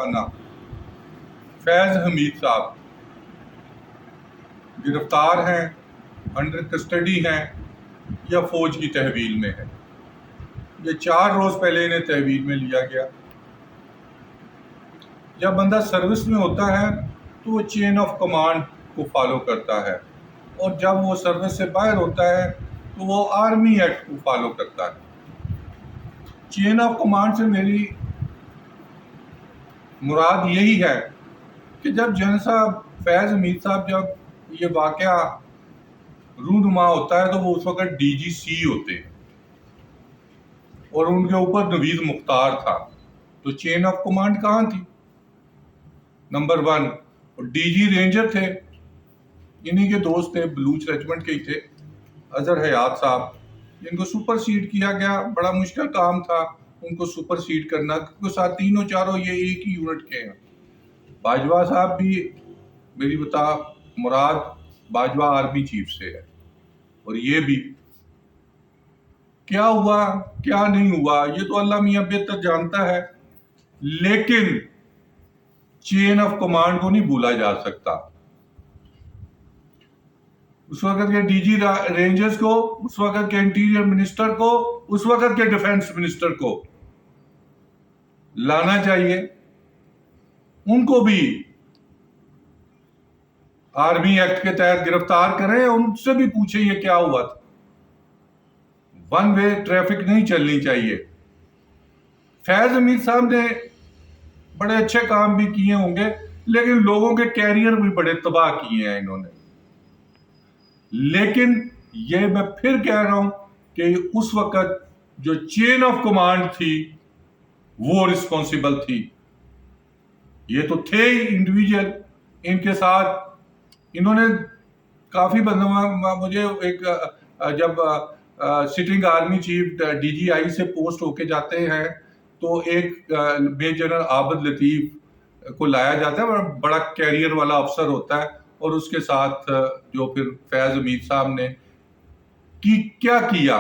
करना। फैज़ हमीद साहब गिरफ्तार हैं, अंडर कस्टडी हैं या फौज की तहवील में है। ये 4 रोज़ पहले इन्हें तहवील में लिया गया। जब बंदा सर्विस में होता है तो वो चेन ऑफ कमांड को फॉलो करता है, और जब वो सर्विस से बाहर होता है तो वो आर्मी एक्ट को फॉलो करता है। चेन ऑफ कमांड से मेरी मुराद यही है कि जब जनरल साहब फैज़ हमीद साहब जब ये वाक़या रूनुमा होता है तो वो उस वक़्त DGC होते हैं और उनके ऊपर नवीद मुख्तार था। तो चेन ऑफ कमांड कहाँ थी? नंबर 1 और DG रेंजर थे, इन्हीं के दोस्त थे, बलूच रेजिमेंट के ही थे, अजहर हयात साहब, जिनको सुपरसीड किया गया। बड़ा मुश्किल काम था उनको सुपरसीड करना, क्योंकि साथ तीनों चारों ये एक ही यूनिट के हैं। बाजवा साहब भी, मेरी बता मुराद बाजवा आर्मी चीफ से है, और ये भी क्या हुआ क्या नहीं हुआ ये तो अल्लाह मियां बेहतर जानता है, लेकिन चेन ऑफ कमांड को नहीं भूला जा सकता। उस वक्त के DG रेंजर्स को, उस वक्त के इंटीरियर मिनिस्टर को, उस वक्त के डिफेंस मिनिस्टर को लाना चाहिए। उनको भी आर्मी एक्ट के तहत गिरफ्तार करें, उनसे भी पूछे ये क्या हुआ था। वन वे ट्रैफिक नहीं चलनी चाहिए। फैज हमीद साहब ने बड़े अच्छे काम भी किए होंगे, लेकिन लोगों के कैरियर भी बड़े तबाह किए हैं इन्होंने। लेकिन ये मैं फिर कह रहा हूं कि उस वक्त जो चेन ऑफ कमांड थी वो रिस्पॉन्सिबल थी। ये तो थे ही इंडिविजुअल, इनके साथ इन्होंने काफी बंदा, मुझे एक जब सिटिंग आर्मी चीफ DGI से पोस्ट होके जाते हैं तो एक मेजर जनरल आबद लतीफ को लाया जाता है, बड़ा कैरियर वाला अफसर होता है, और उसके साथ जो फिर फैज हमीद साहब ने क्या किया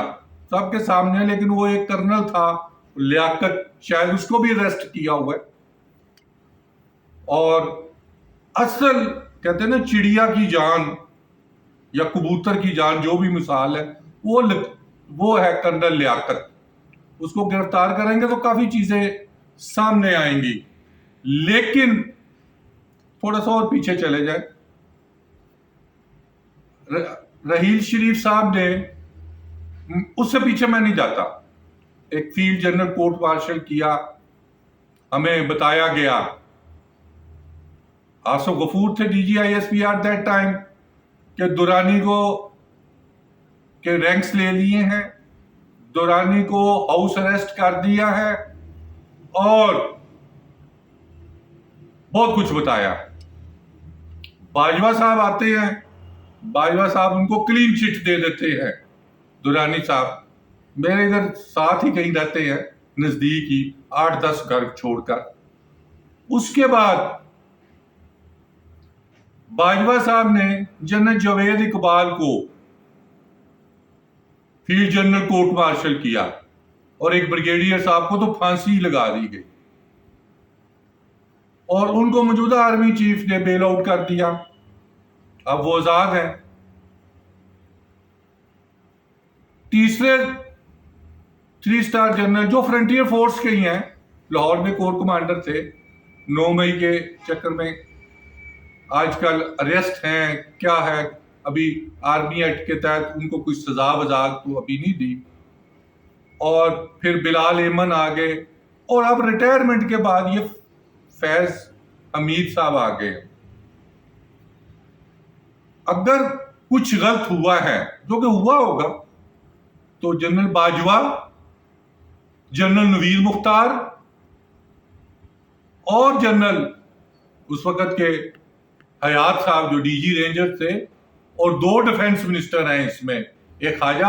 सबके सामने, लेकिन वो एक कर्नल था लियाकत, शायद उसको भी अरेस्ट किया हुआ है। और असल कहते हैं ना चिड़िया की जान या कबूतर की जान, जो भी मिसाल है, वो है कर्नल लियाकत। उसको गिरफ्तार करेंगे तो काफी चीजें सामने आएंगी। लेकिन थोड़ा सा और पीछे चले जाए, रहील शरीफ साहब ने, उससे पीछे मैं नहीं जाता, एक फील्ड जनरल कोर्ट मार्शल किया, हमें बताया गया। आसफ गफूर थे DGISP एट दैट टाइम, कि दुरानी को के रैंक्स ले लिए हैं, दुरानी को हाउस अरेस्ट कर दिया है, और बहुत कुछ बताया। बाजवा साहब आते हैं, बाजवा साहब उनको क्लीन चिट दे देते हैं। दुरानी साहब मेरे इधर साथ ही कहीं रहते हैं, नजदीक ही, 8-10 घर छोड़कर। उसके बाद बाजवा साहब ने जनरल जावेद इकबाल को फील्ड जनरल कोर्ट मार्शल किया, और एक ब्रिगेडियर साहब को तो फांसी लगा दी गई, और उनको मौजूदा आर्मी चीफ ने बेल आउट कर दिया। अब वो आजाद हैं। तीसरे 3 स्टार जनरल जो फ्रंटियर फोर्स के ही हैं, लाहौर में कोर कमांडर थे, 9 मई के चक्कर में आजकल अरेस्ट हैं, क्या है, अभी आर्मी एक्ट के तहत उनको कुछ सजा वजा तो अभी नहीं दी। और फिर बिलाल एमन आ गए, और अब रिटायरमेंट के बाद ये फैज हमीद साहब आ गए। अगर कुछ गलत हुआ है, जो कि हुआ होगा, तो जनरल बाजवा, जनरल नवीद मुख्तार और जनरल उस वक्त के हयात साहब जो DG रेंजर थे, और 2 डिफेंस मिनिस्टर हैं इसमें, एक ख्वाजा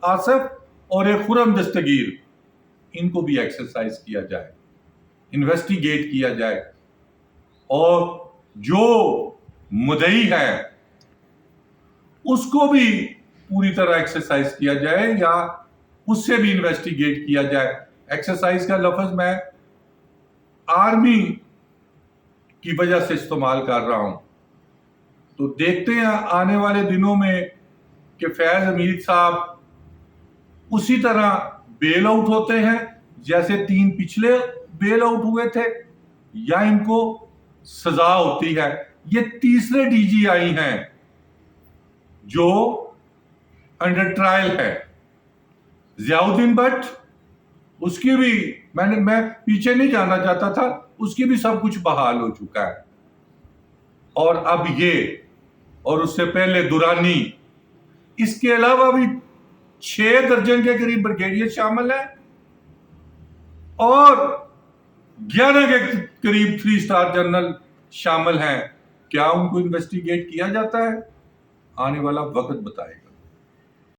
आसिफ और एक खुरम दस्तगीर, इनको भी एक्सरसाइज किया जाए, इन्वेस्टिगेट किया जाए, और जो मुद्दई है उसको भी पूरी तरह एक्सरसाइज किया जाए, या उससे भी इन्वेस्टिगेट किया जाए। एक्सरसाइज का लफ्ज मैं आर्मी की वजह से इस्तेमाल कर रहा हूं। तो देखते हैं आने वाले दिनों में कि फैज हमीद साहब उसी तरह बेल आउट होते हैं जैसे 3 पिछले बेल आउट हुए थे, या इनको सजा होती है। ये तीसरे डीजीआई हैं जो अंडर ट्रायल है। जियाउद्दीन भट्ट, उसकी भी मैं पीछे नहीं जाना चाहता था, उसकी भी सब कुछ बहाल हो चुका है। और अब ये, और उससे पहले दुरानी, इसके अलावा भी 6 दर्जन के करीब ब्रिगेडियर शामिल है और 11 के करीब 3 स्टार जनरल शामिल हैं। क्या उनको इन्वेस्टिगेट किया जाता है? आने वाला वक्त बताएगा।